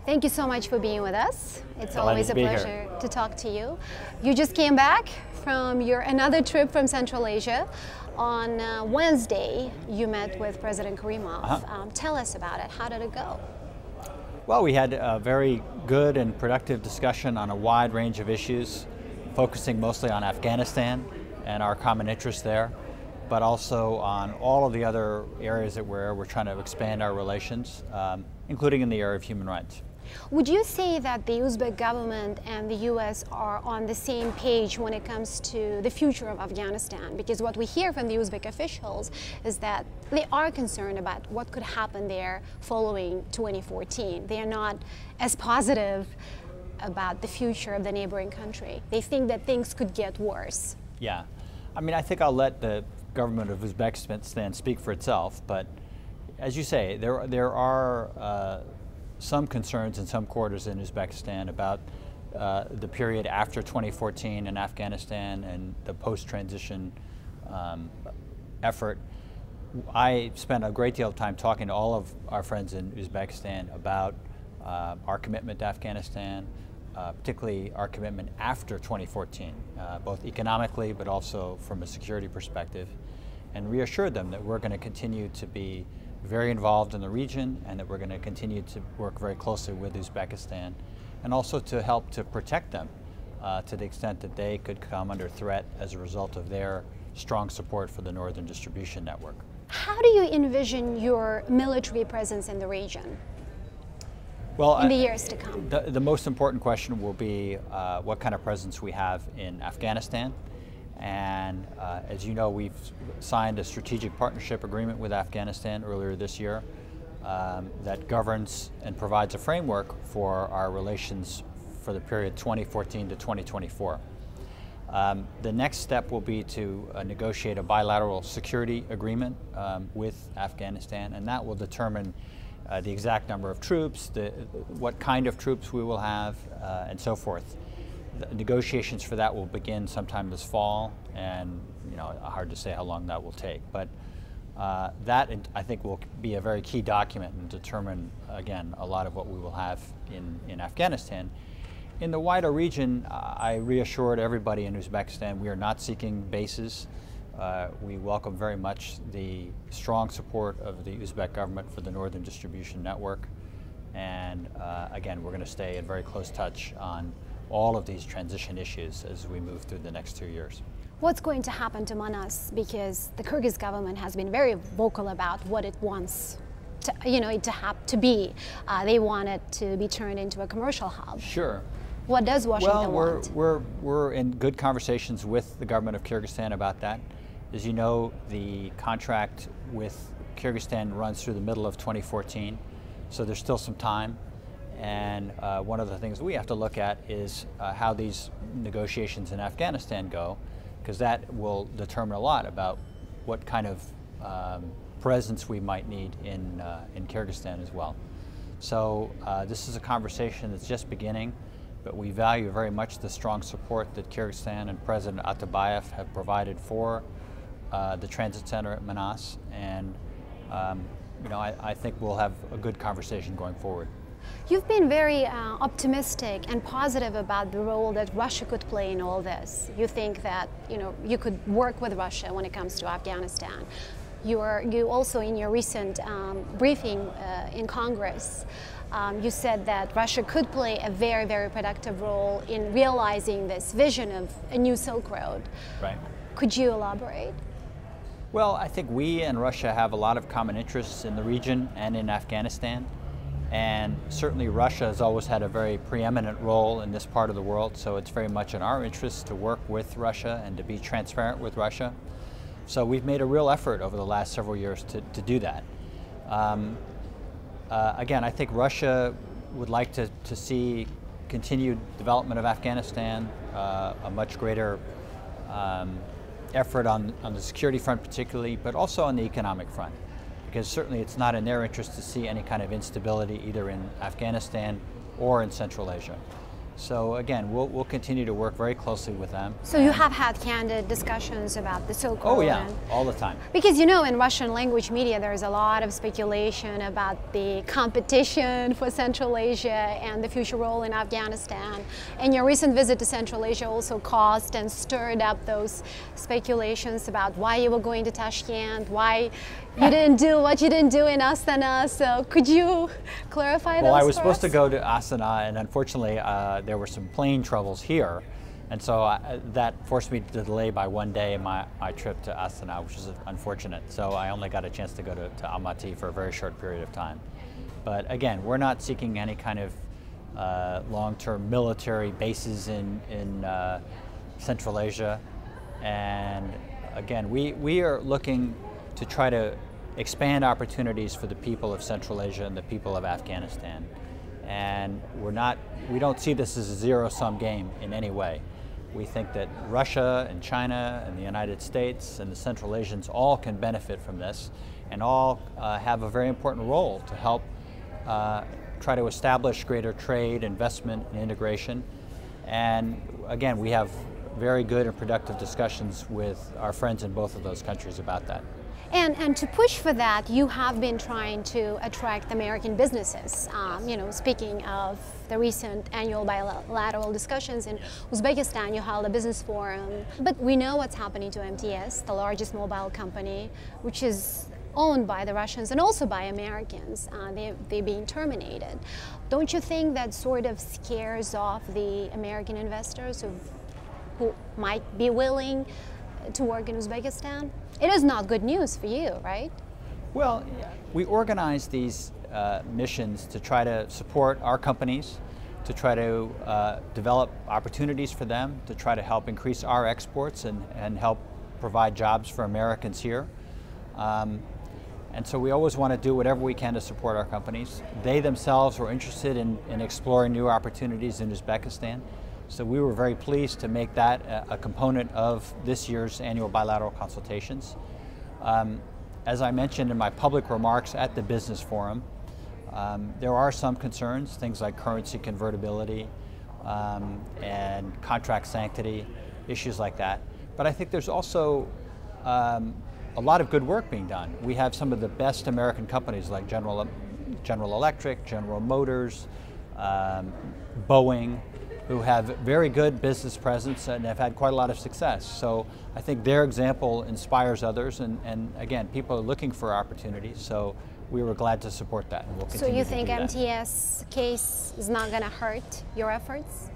Thank you so much for being with us. It's Delighted always a to be pleasure here. to talk to you. You just came back from your another trip from Central Asia. On Wednesday, you met with President Karimov. Tell us about it. How did it go? Well, we had a very good and productive discussion on a wide range of issues, focusing mostly on Afghanistan and our common interests there, but also on all of the other areas that we're trying to expand our relations, including in the area of human rights. Would you say that the Uzbek government and the U.S. are on the same page when it comes to the future of Afghanistan? Because what we hear from the Uzbek officials is that they are concerned about what could happen there following 2014. They are not as positive about the future of the neighboring country. They think that things could get worse. Yeah, I mean, I think I'll let the government of Uzbekistan speak for itself, but as you say, there are some concerns in some quarters in Uzbekistan about the period after 2014 in Afghanistan and the post-transition effort. I spent a great deal of time talking to all of our friends in Uzbekistan about our commitment to Afghanistan, particularly our commitment after 2014, both economically but also from a security perspective, and reassured them that we're going to continue to be very involved in the region and that we're going to continue to work very closely with Uzbekistan and also to help to protect them to the extent that they could come under threat as a result of their strong support for the Northern Distribution Network. How do you envision your military presence in the region? Well, in the years to come? The most important question will be what kind of presence we have in Afghanistan. And as you know, we've signed a strategic partnership agreement with Afghanistan earlier this year that governs and provides a framework for our relations for the period 2014 to 2024. The next step will be to negotiate a bilateral security agreement with Afghanistan, and that will determine the exact number of troops, what kind of troops we will have, and so forth. The negotiations for that will begin sometime this fall, and hard to say how long that will take. But that, I think, will be a very key document and determine, again, a lot of what we will have in Afghanistan. In the wider region, I reassured everybody in Uzbekistan we are not seeking bases. We welcome very much the strong support of the Uzbek government for the Northern Distribution Network. And again, we're going to stay in very close touch on all of these transition issues as we move through the next 2 years. What's going to happen to Manas? Because the Kyrgyz government has been very vocal about what it wants to be. They want it to be turned into a commercial hub. Sure. What does Washington want? We're in good conversations with the government of Kyrgyzstan about that. As you know, the contract with Kyrgyzstan runs through the middle of 2014, so there's still some time. And one of the things we have to look at is how these negotiations in Afghanistan go, because that will determine a lot about what kind of presence we might need in Kyrgyzstan as well. So this is a conversation that's just beginning, but we value very much the strong support that Kyrgyzstan and President Atabayev have provided for the transit center at Manas, and I think we'll have a good conversation going forward. You've been very optimistic and positive about the role that Russia could play in all this. You think that you could work with Russia when it comes to Afghanistan. You also, in your recent briefing in Congress, you said that Russia could play a very, very productive role in realizing this vision of a new Silk Road. Right. Could you elaborate? Well, I think we and Russia have a lot of common interests in the region and in Afghanistan. And certainly Russia has always had a very preeminent role in this part of the world, so it's very much in our interest to work with Russia and to be transparent with Russia. So we've made a real effort over the last several years to do that. Again, I think Russia would like to see continued development of Afghanistan, a much greater effort on the security front particularly, but also on the economic front. Because certainly it's not in their interest to see any kind of instability either in Afghanistan or in Central Asia. So again, we'll continue to work very closely with them. So you have had candid discussions about the Silk Road? Oh yeah, all the time. Because you know, in Russian language media there's a lot of speculation about the competition for Central Asia and the future role in Afghanistan. And your recent visit to Central Asia also caused and stirred up those speculations about why you were going to Tashkent, why you didn't do what you didn't do in Astana. So could you clarify those? Well, I was for supposed to us? go to Astana, and unfortunately there were some plane troubles here, and so that forced me to delay by one day my trip to Astana, which is unfortunate. So I only got a chance to go to Almaty for a very short period of time. But again, we're not seeking any kind of long-term military bases in Central Asia, and again, we are looking to try to expand opportunities for the people of Central Asia and the people of Afghanistan. And we don't see this as a zero-sum game in any way. We think that Russia and China and the United States and the Central Asians all can benefit from this, and all have a very important role to help try to establish greater trade, investment, and integration. And again, we have very good and productive discussions with our friends in both of those countries about that. And to push for that, you have been trying to attract American businesses. You know, speaking of the recent annual bilateral discussions in Uzbekistan, you held a business forum. But we know what's happening to MTS, the largest mobile company, which is owned by the Russians and also by Americans. They're being terminated. Don't you think that sort of scares off the American investors who might be willing to work in Uzbekistan? It is not good news for you, right? Well, we organize these missions to try to support our companies, to try to develop opportunities for them, to try to help increase our exports and help provide jobs for Americans here. And so we always want to do whatever we can to support our companies. They themselves were interested in exploring new opportunities in Uzbekistan. So we were very pleased to make that a component of this year's annual bilateral consultations. As I mentioned in my public remarks at the business forum, there are some concerns, things like currency convertibility and contract sanctity, issues like that. But I think there's also a lot of good work being done. We have some of the best American companies like General Electric, General Motors, Boeing, who have very good business presence and have had quite a lot of success. So I think their example inspires others, and again, people are looking for opportunities, so we were glad to support that, and we'll continue to do that. So you think MTS case is not going to hurt your efforts?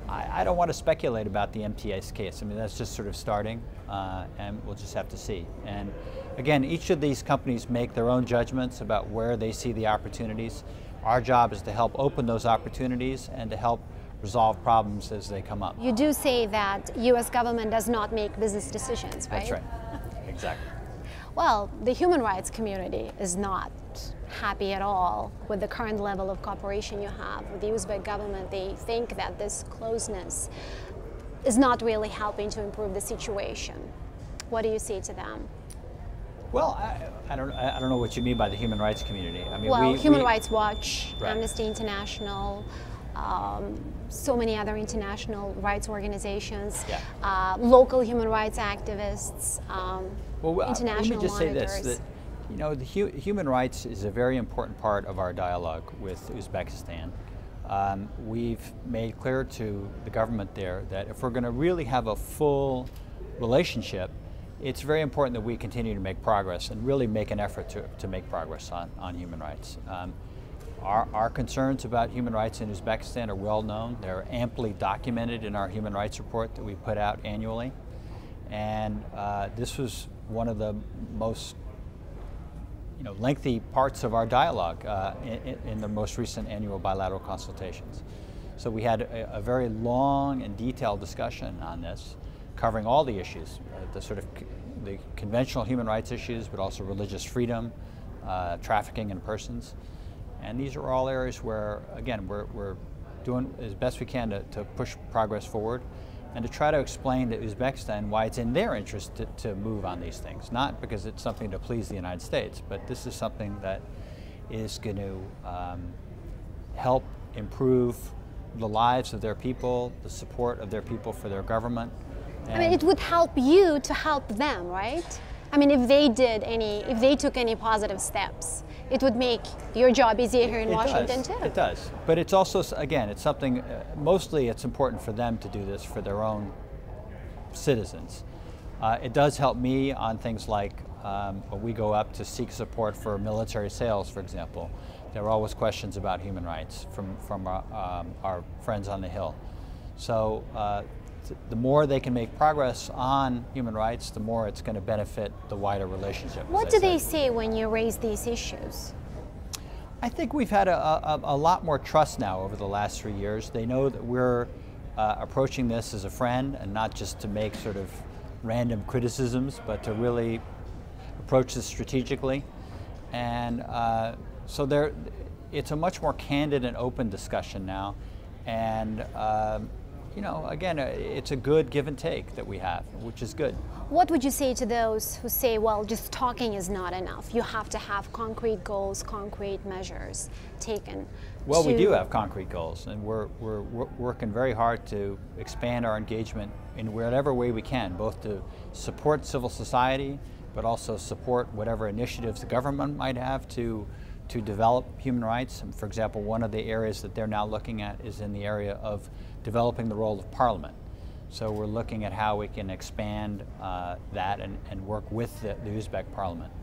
I don't want to speculate about the MTS case. I mean, that's just sort of starting, and we'll just have to see. And again, each of these companies make their own judgments about where they see the opportunities. Our job is to help open those opportunities and to help resolve problems as they come up. You do say that U.S. government does not make business decisions, right? That's right, exactly. Well, the human rights community is not happy at all with the current level of cooperation you have with the Uzbek government. They think that this closeness is not really helping to improve the situation. What do you say to them? Well, I don't know what you mean by the human rights community. I mean, well, Human Rights Watch, right. Amnesty International, so many other international rights organizations, yeah. Local human rights activists, international let me just monitors. say this, that you know, the human rights is a very important part of our dialogue with Uzbekistan. We've made clear to the government there that if we're going to really have a full relationship, it's very important that we continue to make progress and really make an effort to make progress on human rights. Our concerns about human rights in Uzbekistan are well known. They're amply documented in our human rights report that we put out annually. And this was one of the most lengthy parts of our dialogue in the most recent annual bilateral consultations. So we had a very long and detailed discussion on this, covering all the issues, the conventional human rights issues, but also religious freedom, trafficking in persons. And these are all areas where, again, we're doing as best we can to push progress forward and to try to explain to Uzbekistan why it's in their interest to move on these things. Not because it's something to please the United States, but this is something that is going to help improve the lives of their people, the support of their people for their government. I mean, it would help you to help them, right? I mean, if they took any positive steps, it would make your job easier here in Washington too. It does. But it's also, again, it's something, mostly it's important for them to do this for their own citizens. It does help me on things like when we go up to seek support for military sales, for example. There are always questions about human rights from our friends on the Hill. So the more they can make progress on human rights, the more it's going to benefit the wider relationship. What do they say when you raise these issues? I think we've had a lot more trust now over the last 3 years. They know that we're approaching this as a friend and not just to make sort of random criticisms, but to really approach this strategically. And so it's a much more candid and open discussion now. And you know, again, it's a good give and take that we have, which is good. What would you say to those who say, well, just talking is not enough? You have to have concrete goals, concrete measures taken. Well, we do have concrete goals, and we're working very hard to expand our engagement in whatever way we can, both to support civil society, but also support whatever initiatives the government might have to develop human rights. And for example, one of the areas that they're now looking at is in the area of developing the role of Parliament. So we're looking at how we can expand that and work with the Uzbek Parliament.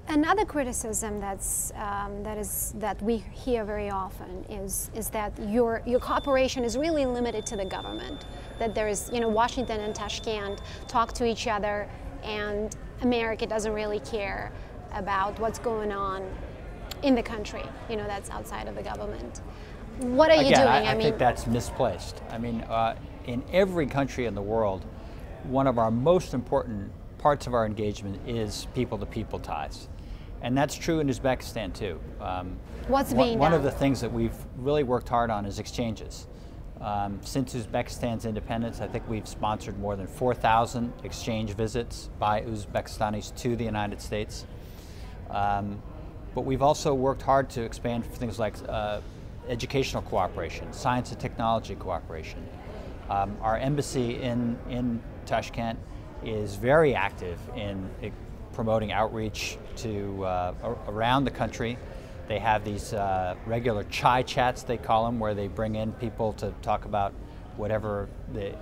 Another criticism that we hear very often is that your cooperation is really limited to the government. That there is, you know, Washington and Tashkent talk to each other, and America doesn't really care about what's going on in the country, you know, that's outside of the government. What are you doing? I think that's misplaced. I mean, in every country in the world, one of our most important parts of our engagement is people-to-people ties. And that's true in Uzbekistan too. What's being done? One of the things that we've really worked hard on is exchanges. Since Uzbekistan's independence, I think we've sponsored more than 4,000 exchange visits by Uzbekistanis to the United States. But we've also worked hard to expand things like educational cooperation, science and technology cooperation. Our embassy in Tashkent is very active in promoting outreach to around the country. They have these regular chai chats, they call them, where they bring in people to talk about whatever the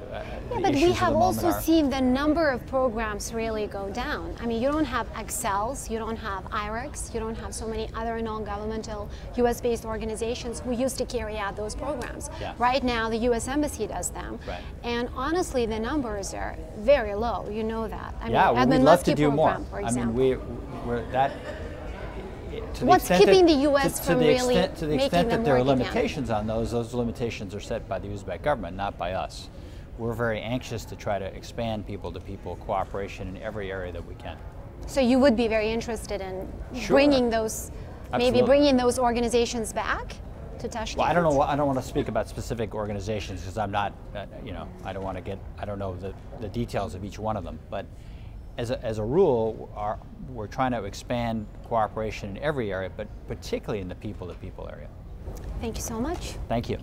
but issues we have of the also moment are. seen the number of programs really go down. I mean, you don't have Excels, you don't have IREX, you don't have so many other non-governmental US-based organizations who used to carry out those programs. Yeah. Right now, the US Embassy does them. Right. And honestly, the numbers are very low, you know that. I Yeah, mean, we'd love to do more. program, for I example. mean, we're that. What's keeping the U.S. from really to the making extent them that there are work again? limitations on those limitations are set by the Uzbek government, not by us. We're very anxious to try to expand people-to-people cooperation in every area that we can. So you would be very interested in Sure. bringing those, maybe Absolutely. bringing those organizations back to Tashkent? Well, I don't know. I don't want to speak about specific organizations because I'm not, you know, I don't know the details of each one of them. But as a rule, we're trying to expand cooperation in every area, but particularly in the people-to-people area. Thank you so much. Thank you.